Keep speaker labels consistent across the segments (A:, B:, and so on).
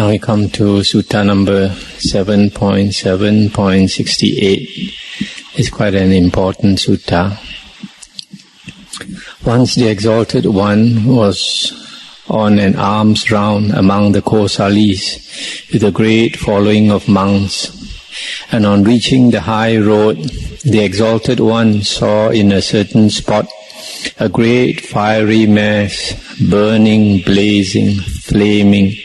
A: Now we come to Sutta number 7.7.68. It's quite an important sutta. Once the Exalted One was on an alms round among the Kosalis with a great following of monks, and on reaching the high road, the Exalted One saw in a certain spot a great fiery mass, burning, blazing, flaming.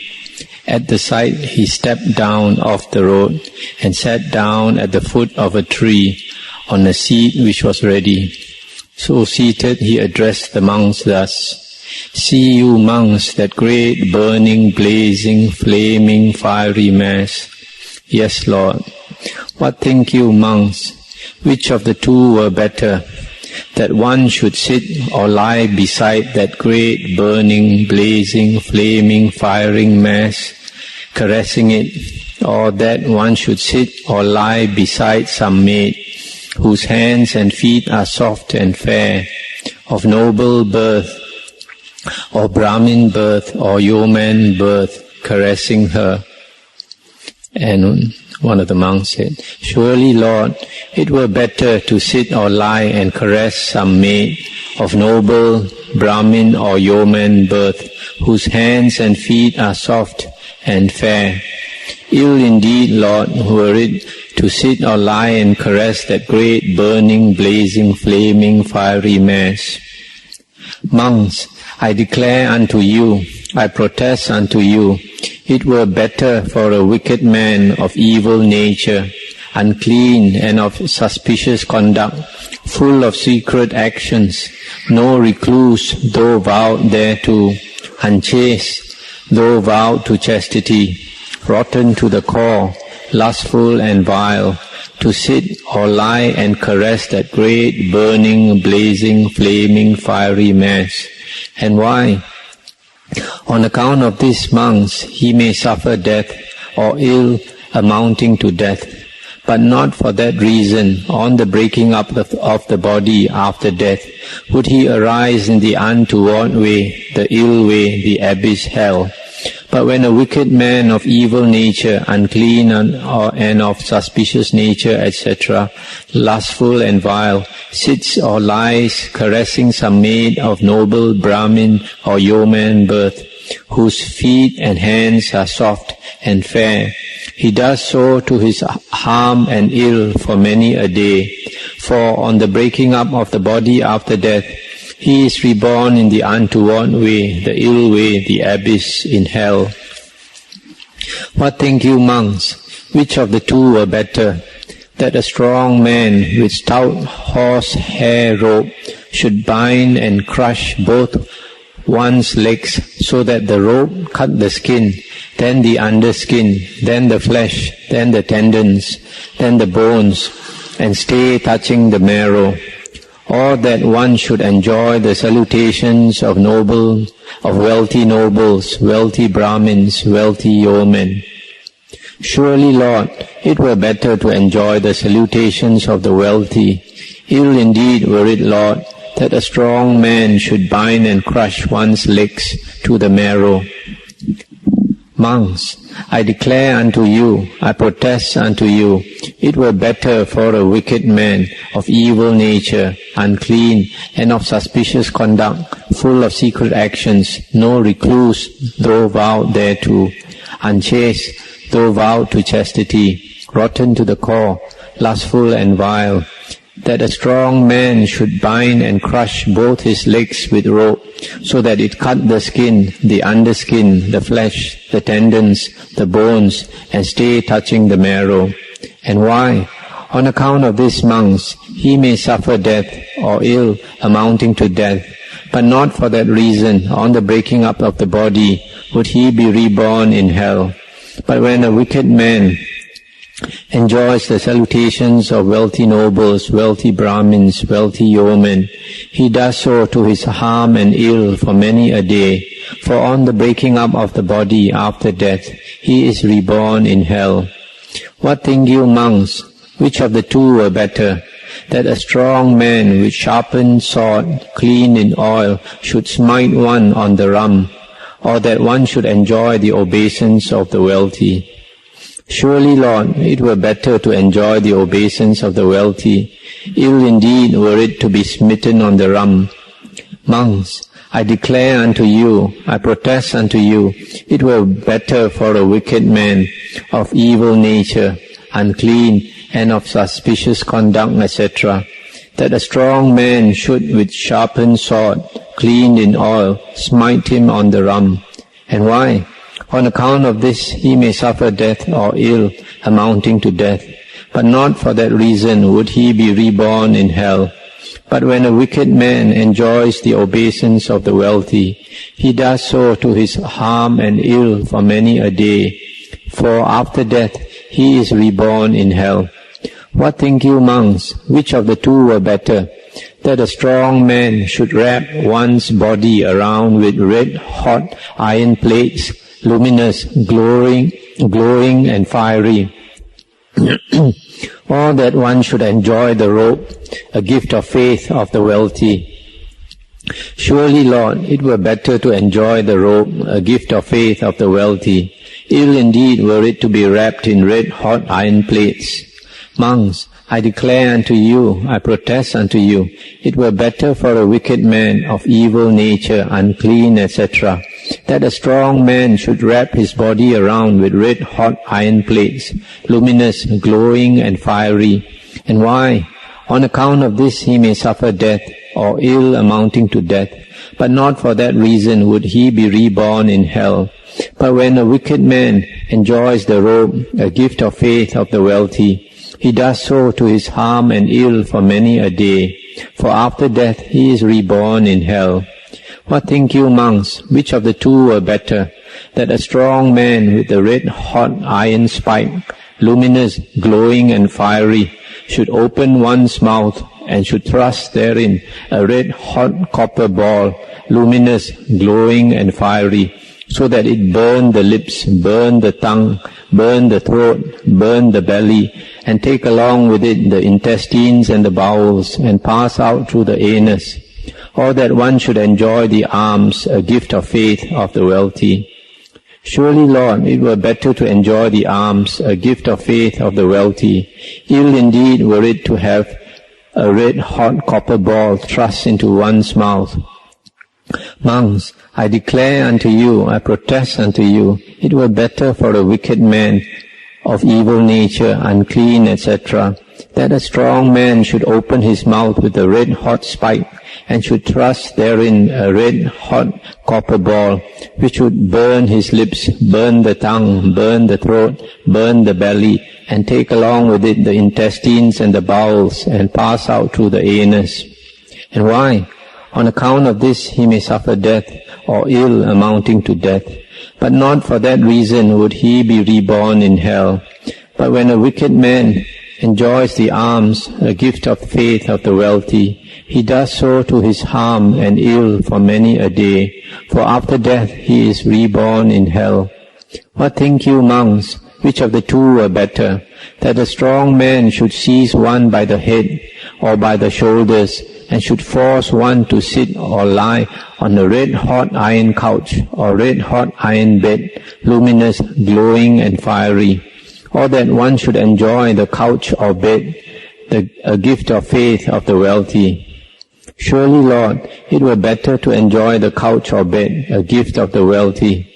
A: At the sight he stepped down off the road and sat down at the foot of a tree on a seat which was ready. So seated he addressed the monks thus, "See you monks that great burning, blazing, flaming, fiery mass?" "Yes, Lord." "What think you monks? Which of the two were better? That one should sit or lie beside that great burning, blazing, flaming, firing mass, caressing it, or that one should sit or lie beside some maid, whose hands and feet are soft and fair, of noble birth, or Brahmin birth, or yeoman birth, caressing her?" And one of the monks said, "Surely, Lord, it were better to sit or lie and caress some maid of noble Brahmin or yeoman birth, whose hands and feet are soft and fair. Ill indeed, Lord, were it to sit or lie and caress that great burning, blazing, flaming, fiery mass. Monks, I declare unto you, I protest unto you, it were better for a wicked man of evil nature, unclean and of suspicious conduct, full of secret actions, no recluse, though vowed thereto, unchaste, though vowed to chastity, rotten to the core, lustful and vile, to sit or lie and caress that great burning, blazing, flaming, fiery mass. And why? On account of these monks he may suffer death, or ill amounting to death, but not for that reason, on the breaking up of the body after death, would he arise in the untoward way, the ill way, the abyss hell. But when a wicked man of evil nature, unclean and of suspicious nature, etc., lustful and vile, sits or lies caressing some maid of noble Brahmin or yeoman birth, whose feet and hands are soft and fair, he does so to his harm and ill for many a day. For on the breaking up of the body after death, he is reborn in the untoward way, the ill way, the abyss in hell. What think you monks? Which of the two were better? That a strong man with stout horse hair rope should bind and crush both one's legs, so that the rope cut the skin, then the underskin, then the flesh, then the tendons, then the bones, and stay touching the marrow. Or that one should enjoy the salutations of wealthy nobles, wealthy Brahmins, wealthy yeomen. Surely, Lord, it were better to enjoy the salutations of the wealthy. Ill indeed were it, Lord, that a strong man should bind and crush one's legs to the marrow. Monks, I declare unto you, I protest unto you, it were better for a wicked man of evil nature, unclean and of suspicious conduct, full of secret actions, no recluse, though vowed thereto, unchaste, though vowed to chastity, rotten to the core, lustful and vile, that a strong man should bind and crush both his legs with rope, so that it cut the skin, the underskin, the flesh, the tendons, the bones, and stay touching the marrow. And why? On account of these monks, he may suffer death, or ill amounting to death, but not for that reason, on the breaking up of the body, would he be reborn in hell. But when a wicked man enjoys the salutations of wealthy nobles, wealthy Brahmins, wealthy yeomen, he does so to his harm and ill for many a day. For on the breaking up of the body after death, he is reborn in hell. What think you monks? Which of the two were better? That a strong man with sharpened sword, clean in oil, should smite one on the rump, or that one should enjoy the obeisance of the wealthy? Surely, Lord, it were better to enjoy the obeisance of the wealthy. Ill indeed were it to be smitten on the rump. Monks, I declare unto you, I protest unto you, it were better for a wicked man of evil nature, unclean, and of suspicious conduct, etc., that a strong man should with sharpened sword, cleaned in oil, smite him on the rump. And why? On account of this he may suffer death or ill amounting to death, but not for that reason would he be reborn in hell. But when a wicked man enjoys the obeisance of the wealthy, he does so to his harm and ill for many a day, for after death he is reborn in hell. What think you, monks, which of the two were better? That a strong man should wrap one's body around with red-hot iron plates, luminous, glowing and fiery, or that one should enjoy the robe, a gift of faith of the wealthy? Surely, Lord, it were better to enjoy the robe, a gift of faith of the wealthy. Ill indeed were it to be wrapped in red-hot iron plates. Monks, I declare unto you, I protest unto you, it were better for a wicked man of evil nature, unclean, etc., that a strong man should wrap his body around with red-hot iron plates, luminous, glowing, and fiery. And why? On account of this he may suffer death, or ill amounting to death, but not for that reason would he be reborn in hell. But when a wicked man enjoys the robe, a gift of faith of the wealthy, he does so to his harm and ill for many a day, for after death he is reborn in hell. What think you, monks, which of the two were better? That a strong man with a red-hot iron spike, luminous, glowing and fiery, should open one's mouth and should thrust therein a red-hot copper ball, luminous, glowing and fiery, so that it burn the lips, burn the tongue, burn the throat, burn the belly, and take along with it the intestines and the bowels, and pass out through the anus. Or that one should enjoy the alms, a gift of faith of the wealthy. Surely, Lord, it were better to enjoy the alms, a gift of faith of the wealthy. Ill indeed were it to have a red-hot copper ball thrust into one's mouth. Monks, I declare unto you, I protest unto you, it were better for a wicked man of evil nature, unclean, etc., that a strong man should open his mouth with a red-hot spike, and should thrust therein a red-hot copper ball, which would burn his lips, burn the tongue, burn the throat, burn the belly, and take along with it the intestines and the bowels, and pass out through the anus. And why? On account of this he may suffer death, or ill amounting to death, but not for that reason would he be reborn in hell. But when a wicked man enjoys the alms, a gift of faith of the wealthy, he does so to his harm and ill for many a day, for after death he is reborn in hell. What think you, monks, which of the two were better? That a strong man should seize one by the head or by the shoulders, and should force one to sit or lie on a red-hot iron couch or red-hot iron bed, luminous, glowing and fiery, or that one should enjoy the couch or bed, a gift of faith of the wealthy. Surely, Lord, it were better to enjoy the couch or bed, a gift of the wealthy,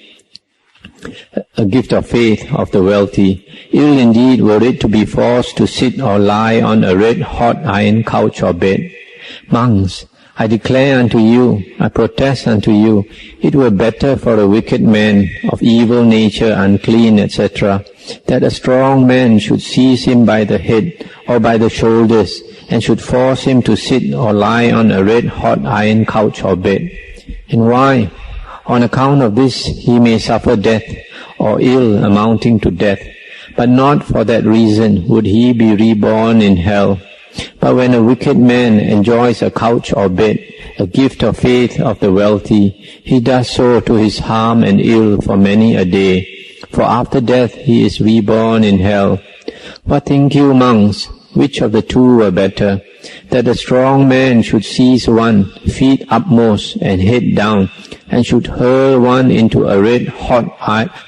A: a gift of faith of the wealthy. Ill indeed were it to be forced to sit or lie on a red-hot iron couch or bed. Monks, I declare unto you, I protest unto you, it were better for a wicked man of evil nature, unclean, etc., that a strong man should seize him by the head or by the shoulders, and should force him to sit or lie on a red-hot iron couch or bed. And why? On account of this he may suffer death, or ill amounting to death, but not for that reason would he be reborn in hell. But when a wicked man enjoys a couch or bed, a gift of faith of the wealthy, he does so to his harm and ill for many a day, for after death he is reborn in hell. What think you, monks, which of the two were better? That a strong man should seize one, feet upmost and head down, and should hurl one into a red-hot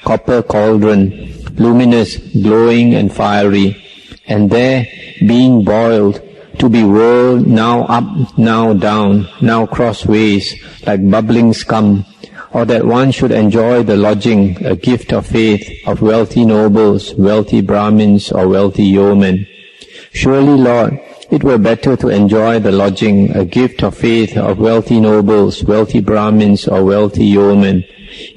A: copper cauldron, luminous, glowing and fiery, and there, being boiled, to be whirled now up, now down, now crossways, like bubbling scum, or that one should enjoy the lodging, a gift of faith, of wealthy nobles, wealthy Brahmins, or wealthy yeomen. Surely, Lord, it were better to enjoy the lodging, a gift of faith, of wealthy nobles, wealthy Brahmins, or wealthy yeomen.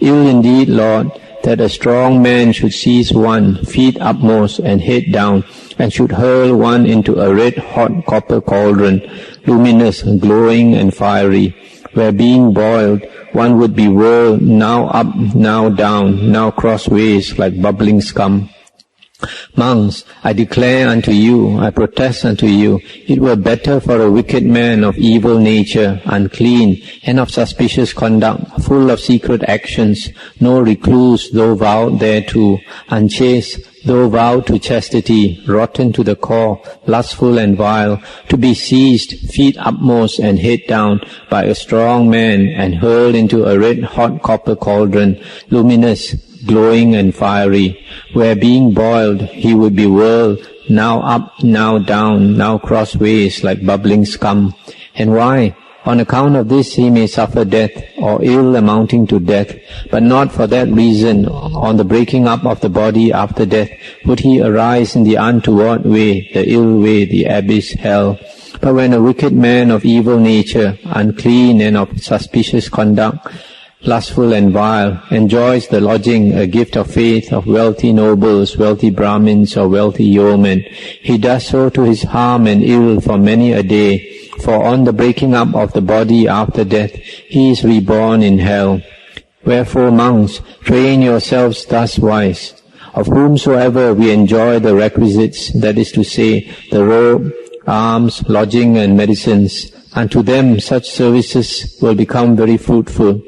A: Ill indeed, Lord, that a strong man should seize one, feet upmost and head down, and should hurl one into a red-hot copper cauldron, luminous, glowing and fiery, where being boiled, one would be whirled now up, now down, now crossways, like bubbling scum. Monks, I declare unto you, I protest unto you, it were better for a wicked man of evil nature, unclean, and of suspicious conduct, full of secret actions, no recluse, though vowed thereto, unchaste, though vowed to chastity, rotten to the core, lustful and vile, to be seized, feet upmost and head down, by a strong man, and hurled into a red-hot copper cauldron, luminous, glowing and fiery, where being boiled, he would be whirled, now up, now down, now crossways, like bubbling scum. And why? On account of this he may suffer death, or ill amounting to death, but not for that reason, on the breaking up of the body after death, would he arise in the untoward way, the ill way, the abyss, hell. But when a wicked man of evil nature, unclean and of suspicious conduct, lustful and vile, enjoys the lodging, a gift of faith, of wealthy nobles, wealthy Brahmins, or wealthy yeomen, he does so to his harm and ill for many a day, for on the breaking up of the body after death, he is reborn in hell. Wherefore, monks, train yourselves thus wise. Of whomsoever we enjoy the requisites, that is to say, the robe, alms, lodging and medicines, unto them such services will become very fruitful,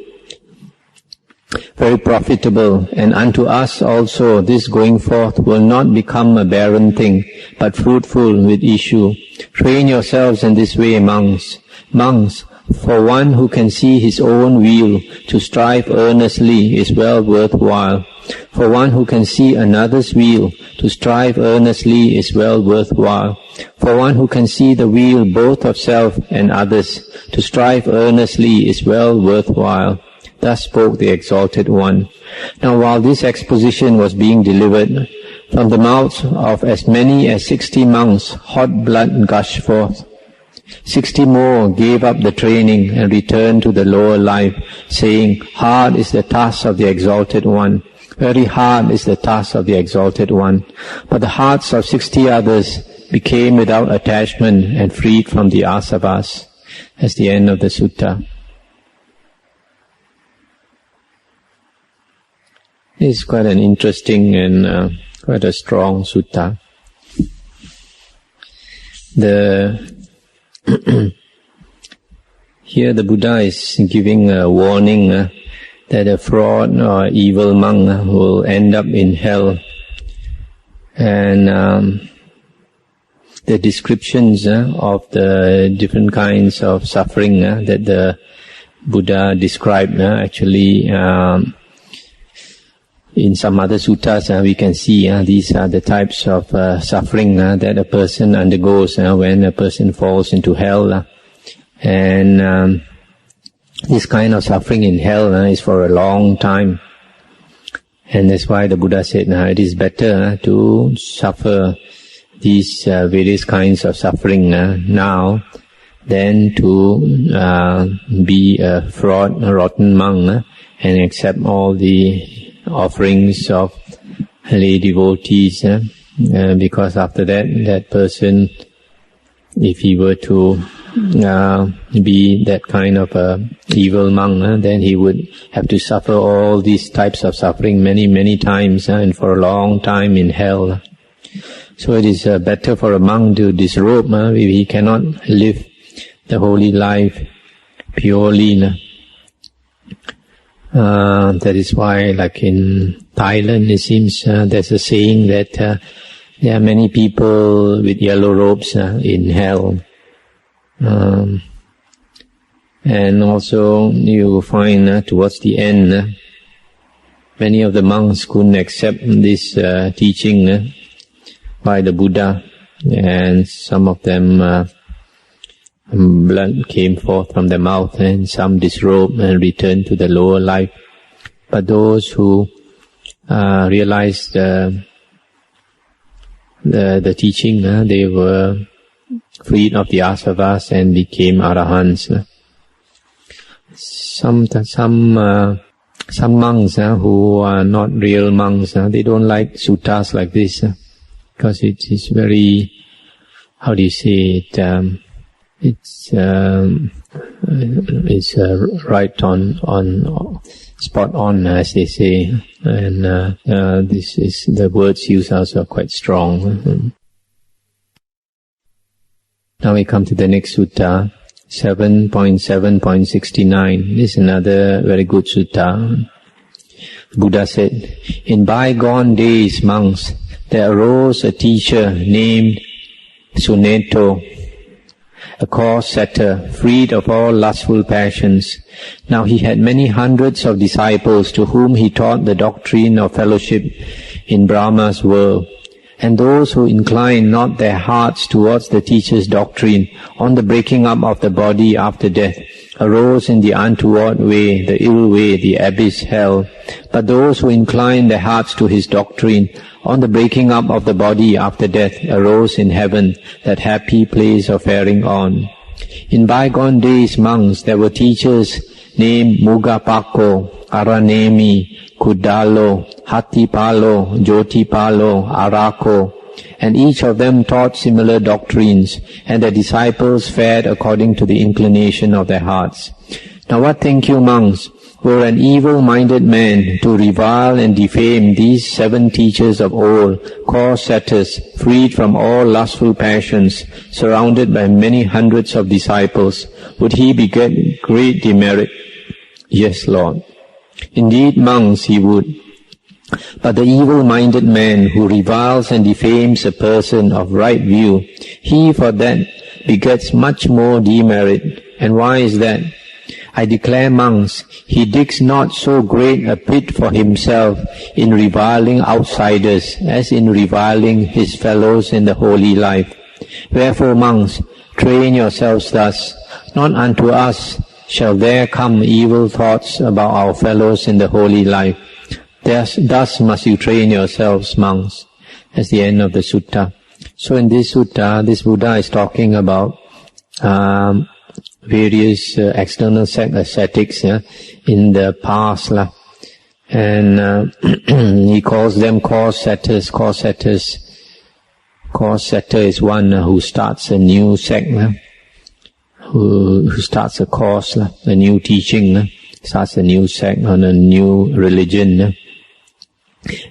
A: very profitable, and unto us also this going forth will not become a barren thing, but fruitful with issue. Train yourselves in this way, monks. Monks, for one who can see his own weal, to strive earnestly is well worthwhile. For one who can see another's weal, to strive earnestly is well worthwhile. For one who can see the weal both of self and others, to strive earnestly is well worthwhile. Thus spoke the Exalted One. Now while this exposition was being delivered, from the mouths of as many as 60 monks hot blood gushed forth. 60 more gave up the training and returned to the lower life, saying, hard is the task of the Exalted One. Very hard is the task of the Exalted One. But the hearts of 60 others became without attachment and freed from the asavas. That's the end of the sutta. It's quite an interesting and quite a strong sutta. Here the Buddha is giving a warning that a fraud or evil monk will end up in hell. And the descriptions of the different kinds of suffering that the Buddha described actually in some other suttas we can see these are the types of suffering that a person undergoes when a person falls into hell. And this kind of suffering in hell is for a long time. And that's why the Buddha said it is better to suffer these various kinds of suffering now than to be a fraud, a rotten monk and accept all the offerings of lay devotees, because after that person, if he were to be that kind of a evil monk, then he would have to suffer all these types of suffering many times and for a long time in hell. So it is better for a monk to disrobe if he cannot live the holy life purely. That is why, like in Thailand, it seems there's a saying that there are many people with yellow robes in hell. And also you find towards the end, many of the monks couldn't accept this teaching by the Buddha, and some of them blood came forth from their mouth, and some disrobed and returned to the lower life. But those who realized the teaching, they were freed of the asavas and became arahants. Some monks who are not real monks, they don't like suttas like this, because it is very, how do you say it, it's right on spot on, as they say, and this is, the words used also are quite strong. Now we come to the next sutta, 7.7.69. This is another very good sutta. Buddha said, "In bygone days, monks, there arose a teacher named Sunetto, a course setter, freed of all lustful passions. Now he had many hundreds of disciples to whom he taught the doctrine of fellowship in Brahma's world. And those who inclined not their hearts towards the teacher's doctrine on the breaking up of the body after death arose in the untoward way, the ill way, the abyss, hell. But those who inclined their hearts to his doctrine on the breaking up of the body after death arose in heaven, that happy place of faring on. In bygone days, monks, there were teachers named Mugapako, Aranemi, Kudalo, Hattipalo, Jotipalo, Arako, and each of them taught similar doctrines, and their disciples fared according to the inclination of their hearts. Now what think you, monks? Were an evil-minded man to revile and defame these 7 teachers of old, course setters, freed from all lustful passions, surrounded by many hundreds of disciples, would he beget great demerit? Yes, Lord. Indeed, monks, he would. But the evil-minded man who reviles and defames a person of right view, he for that begets much more demerit. And why is that? I declare, monks, he digs not so great a pit for himself in reviling outsiders as in reviling his fellows in the holy life. Wherefore, monks, train yourselves thus. Not unto us shall there come evil thoughts about our fellows in the holy life. Thus must you train yourselves, monks." That's the end of the sutta. So in this sutta, this Buddha is talking about various external ascetics in the past. And he calls them course setters. Course setter is one who starts a new sect, who starts a course, a new teaching, starts a new sect on a new religion.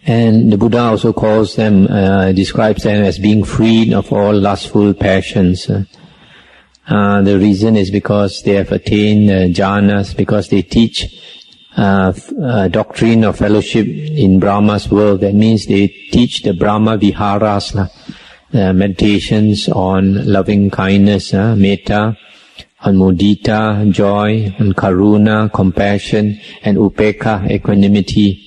A: And the Buddha also calls them, describes them as being freed of all lustful passions. The reason is because they have attained jhanas, because they teach doctrine of fellowship in Brahma's world. That means they teach the Brahma viharas, meditations on loving kindness, metta, on mudita, joy, on karuna, compassion, and upekha, equanimity.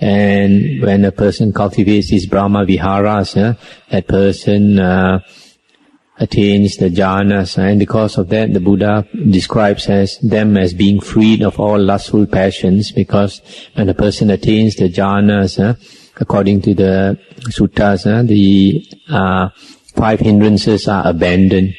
A: And when a person cultivates these Brahma viharas, that person attains the jhanas, and because of that the Buddha describes them as being freed of all lustful passions, because when a person attains the jhanas, according to the suttas, the 5 hindrances are abandoned.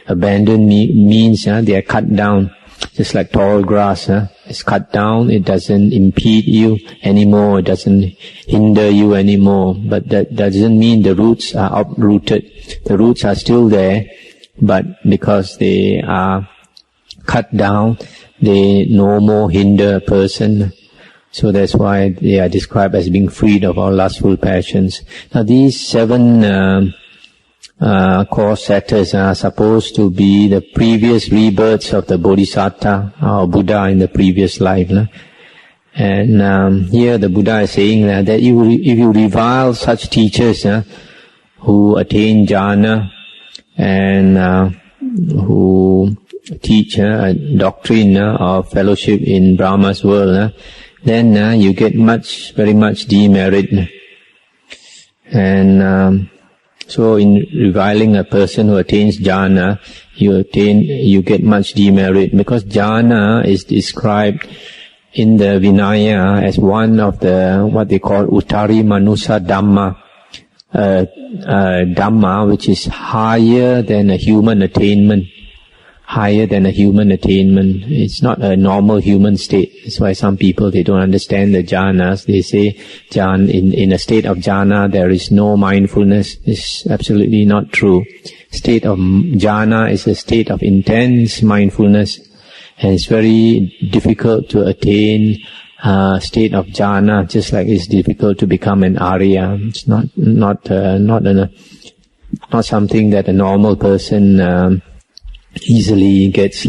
A: Abandoned means they are cut down, just like tall grass. It's cut down, it doesn't impede you anymore, it doesn't hinder you anymore. But that doesn't mean the roots are uprooted. The roots are still there, but because they are cut down, they no more hinder a person. So that's why they are described as being freed of all lustful passions. Now these 7 course setters are supposed to be the previous rebirths of the Bodhisattva or Buddha in the previous life. And here the Buddha is saying that if you revile such teachers who attain jhana and who teach a doctrine of fellowship in Brahma's world, then you get very much demerit. And so in reviling a person who attains jhana, you get much demerit, because jhana is described in the Vinaya as one of the, what they call Uttari Manusa Dhamma, Dhamma which is higher than a human attainment. Higher than a human attainment. It's not a normal human state. That's why some people, they don't understand the jhanas. They say, in a state of jhana, there is no mindfulness. It's absolutely not true. State of jhana is a state of intense mindfulness. And it's very difficult to attain state of jhana, just like it's difficult to become an Arya. It's not something that a normal person easily gets.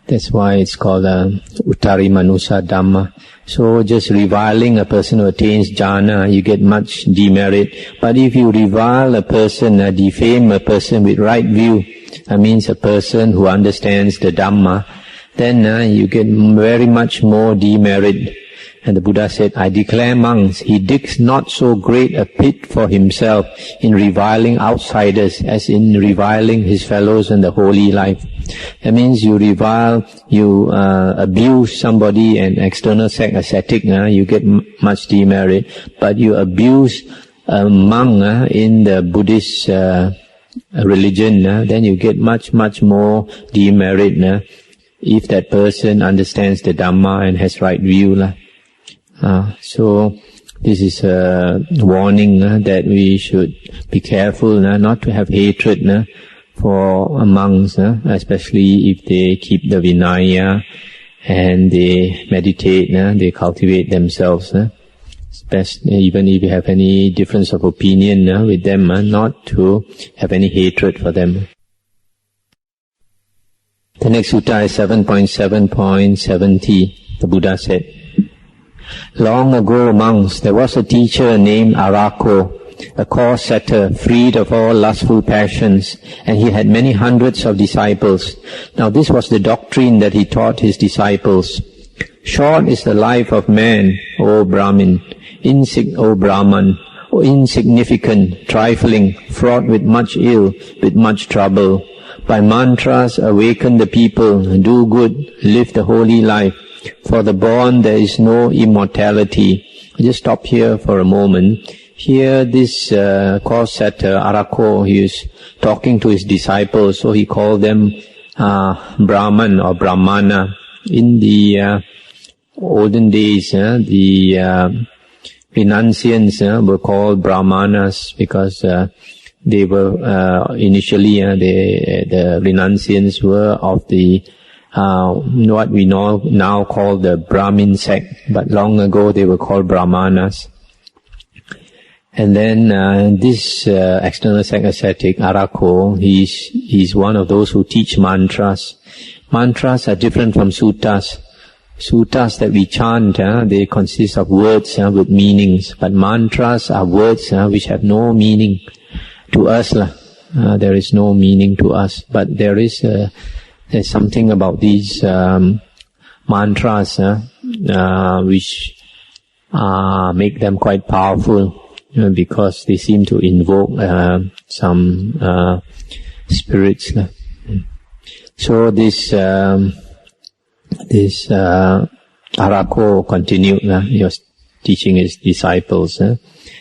A: That's why it's called Uttari Manusa Dhamma. So just reviling a person who attains jhana, you get much demerit. But if you revile a person, defame a person with right view, that means a person who understands the Dhamma, then you get very much more demerit. And the Buddha said, I declare monks, he digs not so great a pit for himself in reviling outsiders as in reviling his fellows in the holy life. That means you revile, you abuse somebody, an external sect ascetic, you get much demerit. But you abuse a monk in the Buddhist religion, then you get much more demerit if that person understands the Dhamma and has right view. So this is a warning that we should be careful not to have hatred for monks, especially if they keep the Vinaya and they meditate, they cultivate themselves. Even if you have any difference of opinion with them, not to have any hatred for them. The next sutta is 7.7.70. The Buddha said, long ago, monks, there was a teacher named Arako, a course setter, freed of all lustful passions, and he had many hundreds of disciples. Now this was the doctrine that he taught his disciples. Short is the life of man, O Brahman, insignificant, trifling, fraught with much ill, with much trouble. By mantras awaken the people, do good, live the holy life. For the born there is no immortality. I'll just stop here for a moment. Here this course setter, Arako, he is talking to his disciples, so he called them Brahman or Brahmana. In the olden days, the renunciants were called Brahmanas because they were initially the renunciants were of the what we now call the Brahmin sect, but long ago they were called Brahmanas. And then this external sect ascetic, Arako, he's one of those who teach mantras. Mantras are different from suttas. Suttas that we chant, they consist of words with meanings, but mantras are words which have no meaning to us. There is no meaning to us, but there's something about these mantras which make them quite powerful, because they seem to invoke some spirits. So this Arako continued, he was teaching his disciples.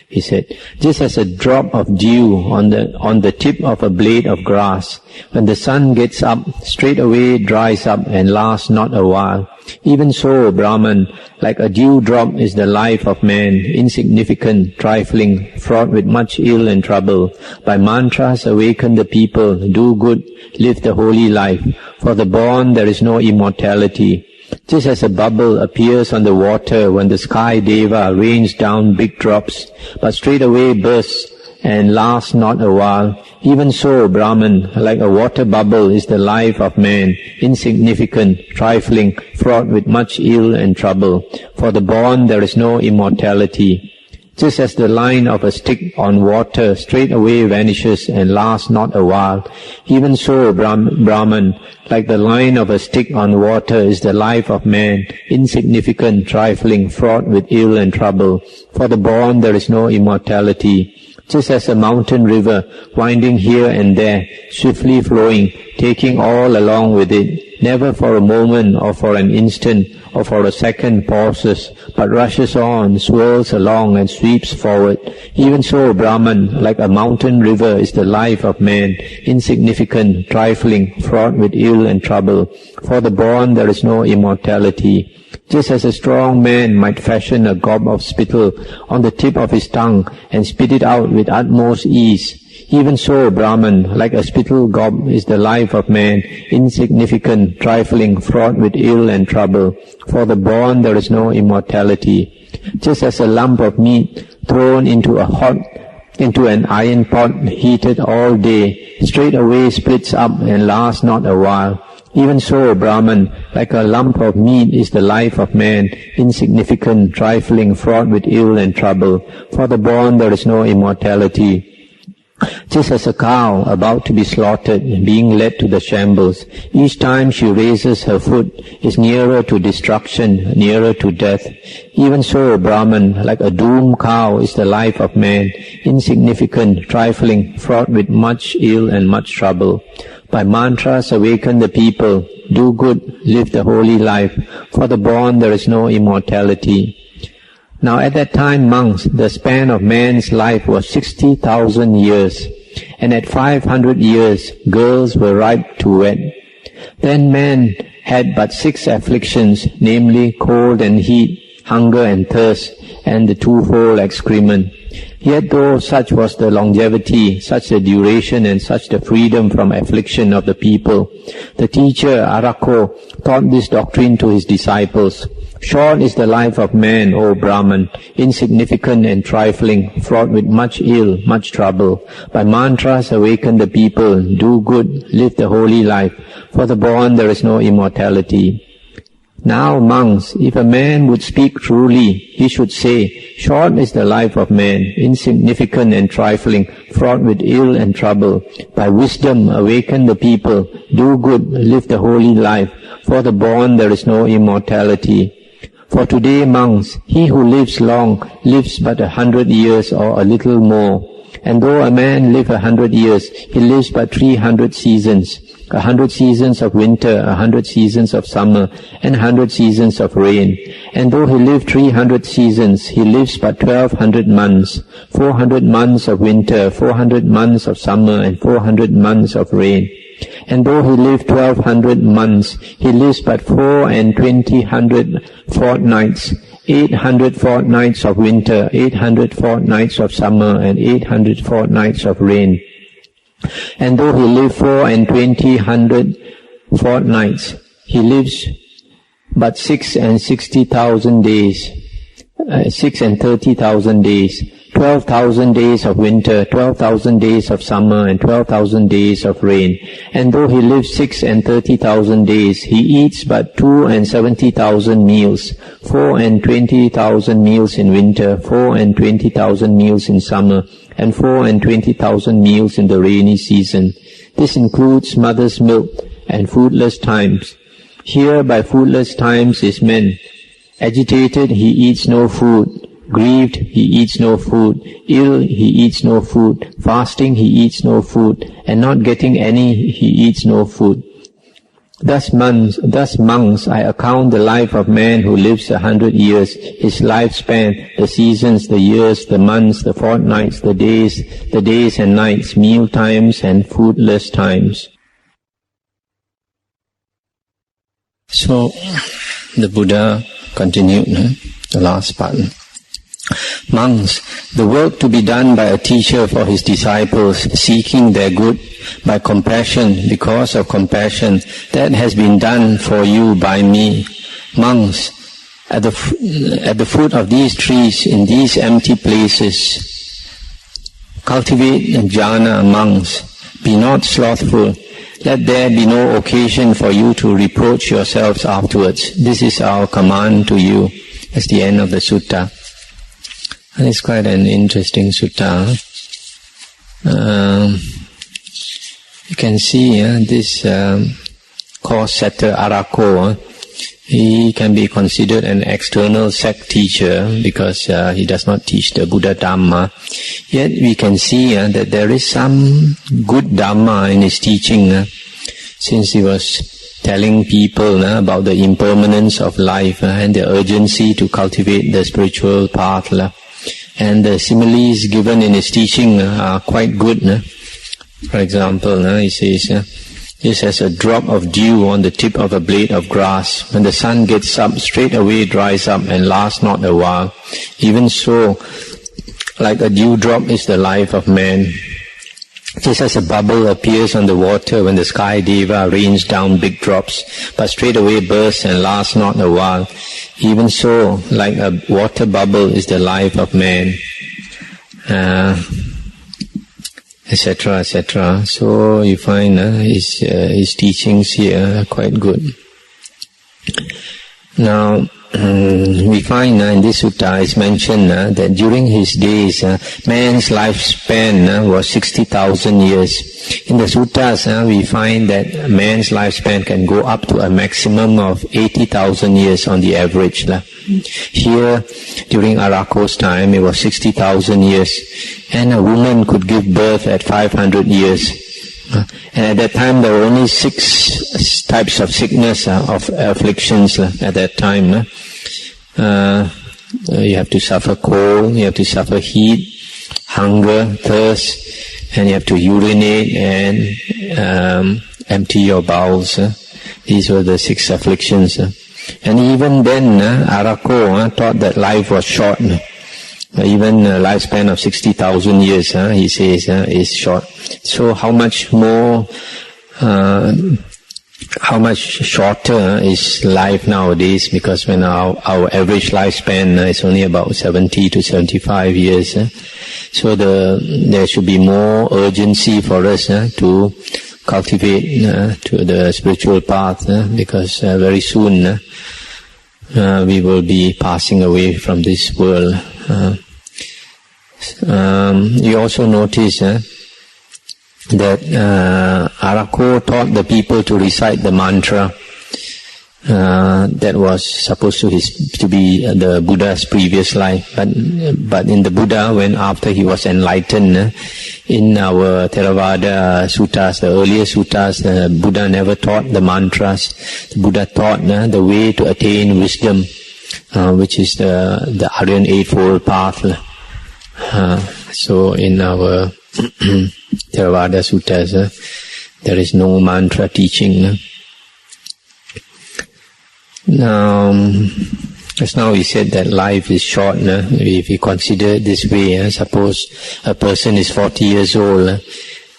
A: He said, just as a drop of dew on the tip of a blade of grass, when the sun gets up, straight away dries up and lasts not a while. Even so, Brahman, like a dew drop is the life of man, insignificant, trifling, fraught with much ill and trouble. By mantras awaken the people, do good, live the holy life. For the born there is no immortality. Just as a bubble appears on the water when the sky deva rains down big drops, but straight away bursts and lasts not a while, even so, Brahman, like a water bubble is the life of man, insignificant, trifling, fraught with much ill and trouble. For the born there is no immortality. Just as the line of a stick on water straightway vanishes and lasts not a while, even so, Brahman, like the line of a stick on water is the life of man, insignificant, trifling, fraught with ill and trouble. For the born there is no immortality. Just as a mountain river, winding here and there, swiftly flowing, taking all along with it, never for a moment or for an instant or for a second pauses, but rushes on, swirls along and sweeps forward. Even so, Brahman, like a mountain river is the life of man, insignificant, trifling, fraught with ill and trouble. For the born there is no immortality. Just as a strong man might fashion a gob of spittle on the tip of his tongue and spit it out with utmost ease, even so, Brahman, like a spittle gob is the life of man, insignificant, trifling, fraught with ill and trouble. For the born there is no immortality. Just as a lump of meat thrown into an iron pot heated all day, straightway splits up and lasts not a while. Even so, Brahman, like a lump of meat is the life of man, insignificant, trifling, fraught with ill and trouble. For the born there is no immortality. Just as a cow about to be slaughtered, being led to the shambles, each time she raises her foot is nearer to destruction, nearer to death. Even so, Brahman, like a doomed cow is the life of man, insignificant, trifling, fraught with much ill and much trouble. By mantras awaken the people, do good, live the holy life. For the born there is no immortality. Now at that time, monks, the span of man's life was 60,000 years, and at 500 years girls were ripe to wed. Then man had but 6 afflictions, namely cold and heat, hunger and thirst, and the twofold excrement. Yet though such was the longevity, such the duration, and such the freedom from affliction of the people, the teacher Arako taught this doctrine to his disciples. Short is the life of man, O Brahman, insignificant and trifling, fraught with much ill, much trouble. By mantras awaken the people, do good, live the holy life. For the born there is no immortality. Now, monks, if a man would speak truly, he should say, short is the life of man, insignificant and trifling, fraught with ill and trouble. By wisdom awaken the people, do good, live the holy life. For the born there is no immortality. For today, monks, he who lives long lives but 100 years or a little more. And though a man live 100 years, he lives but 300 seasons. 100 seasons of winter, 100 seasons of summer, and 100 seasons of rain. And though he live 300 seasons, he lives but 1200 months. 400 months of winter, 400 months of summer, and 400 months of rain. And though he live 1200 months, he lives but 2400 fortnights, 800 fortnights of winter, 800 fortnights of summer, and 800 fortnights of rain. And though he live 2400 fortnights, he lives but 660,000 days, 630,000 days, 12,000 days of winter, 12,000 days of summer, and 12,000 days of rain. And though he lives 630,000 days, he eats but 270,000 meals, 420,000 meals in winter, 420,000 meals in summer, and 420,000 meals in the rainy season. This includes mother's milk and foodless times. Here by foodless times is meant, agitated he eats no food, grieved he eats no food, ill he eats no food, fasting he eats no food, and not getting any he eats no food. Thus monks, I account the life of man who lives 100 years, his lifespan, the seasons, the years, the months, the fortnights, the days and nights, meal times and foodless times.
B: So, the Buddha continued, the last part. Monks, the work to be done by a teacher for his disciples, seeking their good by compassion, because of compassion, that has been done for you by me. Monks, at the foot of these trees, in these empty places, cultivate jhana, monks. Be not slothful. Let there be no occasion for you to reproach yourselves afterwards. This is our command to you. That's the end of the sutta.
A: And it's quite an interesting sutta. You can see this called Setter Arako. He can be considered an external sect teacher because he does not teach the Buddha Dhamma. Yet we can see that there is some good Dhamma in his teaching, since he was telling people about the impermanence of life and the urgency to cultivate the spiritual path. And the similes given in his teaching are quite good. For example, he says, just as a drop of dew on the tip of a blade of grass, when the sun gets up, straight away dries up and lasts not a while. Even so, like a dewdrop is the life of man. Just as a bubble appears on the water when the sky deva rains down big drops, but straight away bursts and lasts not a while. Even so, like a water bubble is the life of man. Etc., etc. So you find his teachings here are quite good. Now, we find in this sutta it's mentioned that during his days, man's lifespan was 60,000 years. In the suttas, we find that man's lifespan can go up to a maximum of 80,000 years on the average. Here, during Arako's time, it was 60,000 years, and a woman could give birth at 500 years. And at that time, there were only 6 types of sickness, of afflictions at that time. You have to suffer cold, you have to suffer heat, hunger, thirst, and you have to urinate and empty your bowels. These were the 6 afflictions. And even then, Arako thought that life was short. Even a lifespan of 60,000 years, he says, is short. So how much shorter is life nowadays? Because when our average lifespan is only about 70 to 75 years. So there should be more urgency for us to cultivate to the spiritual path, because very soon we will be passing away from this world. You also notice that Arako taught the people to recite the mantra that was supposed to be the Buddha's previous life. But in the Buddha, when after he was enlightened, in our Theravada suttas, the earlier suttas, the Buddha never taught the mantras. The Buddha taught the way to attain wisdom, which is the Aryan Eightfold Path. So in our Theravada suttas, there is no mantra teaching. Now, just now we said that life is short. If we consider it this way, suppose a person is 40 years old,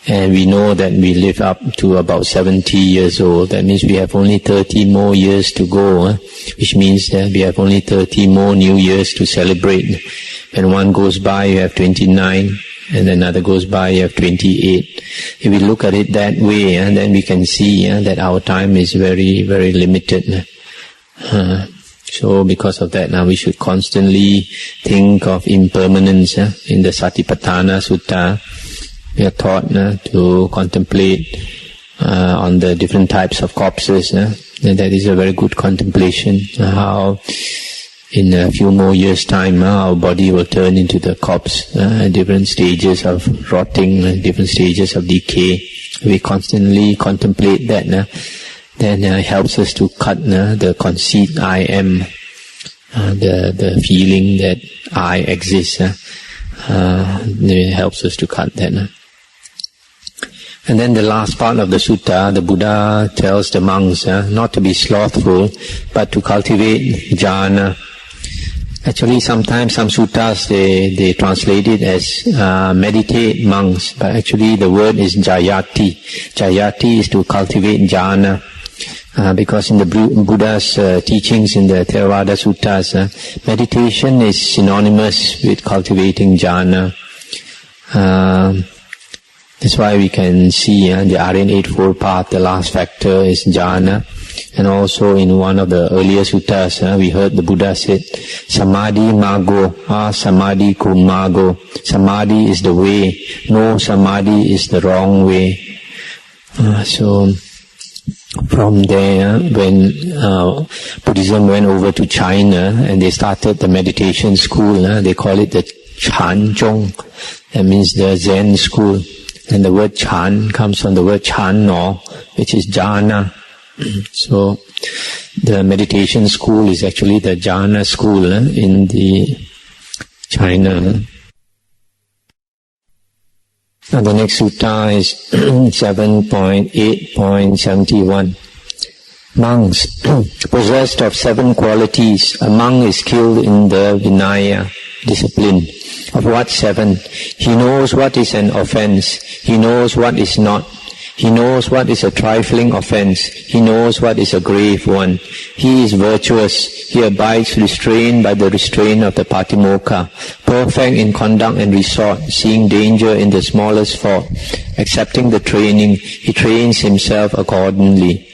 A: and we know that we live up to about 70 years old. That means we have only 30 more years to go, which means that we have only 30 more new years to celebrate. When one goes by, you have 29, and another goes by, you have 28. If we look at it that way, then we can see that our time is very, very limited. So because of that, now we should constantly think of impermanence. In the Satipatthana Sutta, we are taught to contemplate on the different types of corpses. And that is a very good contemplation, how in a few more years' time our body will turn into the corpse, different stages of rotting, different stages of decay. We constantly contemplate that. Then it helps us to cut the conceit I am, the feeling that I exist. It helps us to cut that. And then the last part of the sutta, the Buddha tells the monks not to be slothful, but to cultivate jhana. Actually, sometimes some suttas they translate it as meditate monks, but actually the word is jayati. Jayati is to cultivate jhana. Because in the Buddha's teachings in the Theravada Suttas, meditation is synonymous with cultivating jhana. That's why we can see the Aryan Eightfold Path, the last factor is jhana.
B: And also in one of the earlier suttas, we heard the Buddha said, Samadhi mago, samadhi kumago. Samadhi is the way, no samadhi is the wrong way. So from there, when Buddhism went over to China and they started the meditation school, they call it the Chan Zhong. That means the Zen school. And the word Chan comes from the word Chan No, which is jhana. So the meditation school is actually the jhana school in the China. Now the next sutta is 7.8.71. Monks, possessed of 7 qualities, a monk is skilled in the Vinaya, discipline. Of what 7? He knows what is an offense. He knows what is not. He knows what is a trifling offense. He knows what is a grave one. He is virtuous. He abides restrained by the restraint of the Patimokkha, perfect in conduct and resort, seeing danger in the smallest fault. Accepting the training, he trains himself accordingly.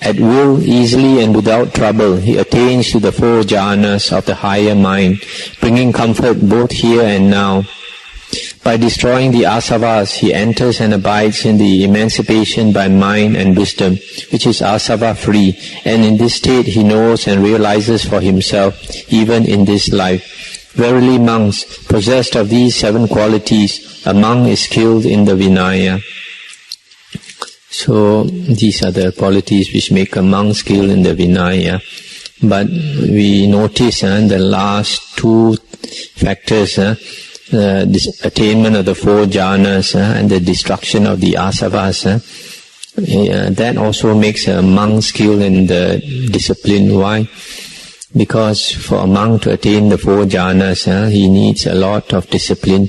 B: At will, easily and without trouble, he attains to the 4 jhanas of the higher mind, bringing comfort both here and now. By destroying the asavas, he enters and abides in the emancipation by mind and wisdom, which is asava-free, and in this state he knows and realizes for himself, even in this life. Verily, monks, possessed of these 7 qualities, a monk is skilled in the Vinaya. So these are the qualities which make a monk skilled in the Vinaya. But we notice the last 2 factors, this attainment of the 4 jhanas and the destruction of the asavas, that also makes a monk skilled in the discipline. Why? Because for a monk to attain the 4 jhanas, he needs a lot of discipline.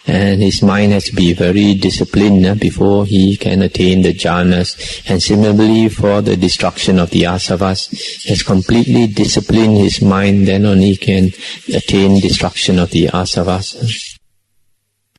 B: And his mind has to be very disciplined before he can attain the jhanas. And similarly for the destruction of the asavas, he has completely disciplined his mind, then only he can attain destruction of the asavas.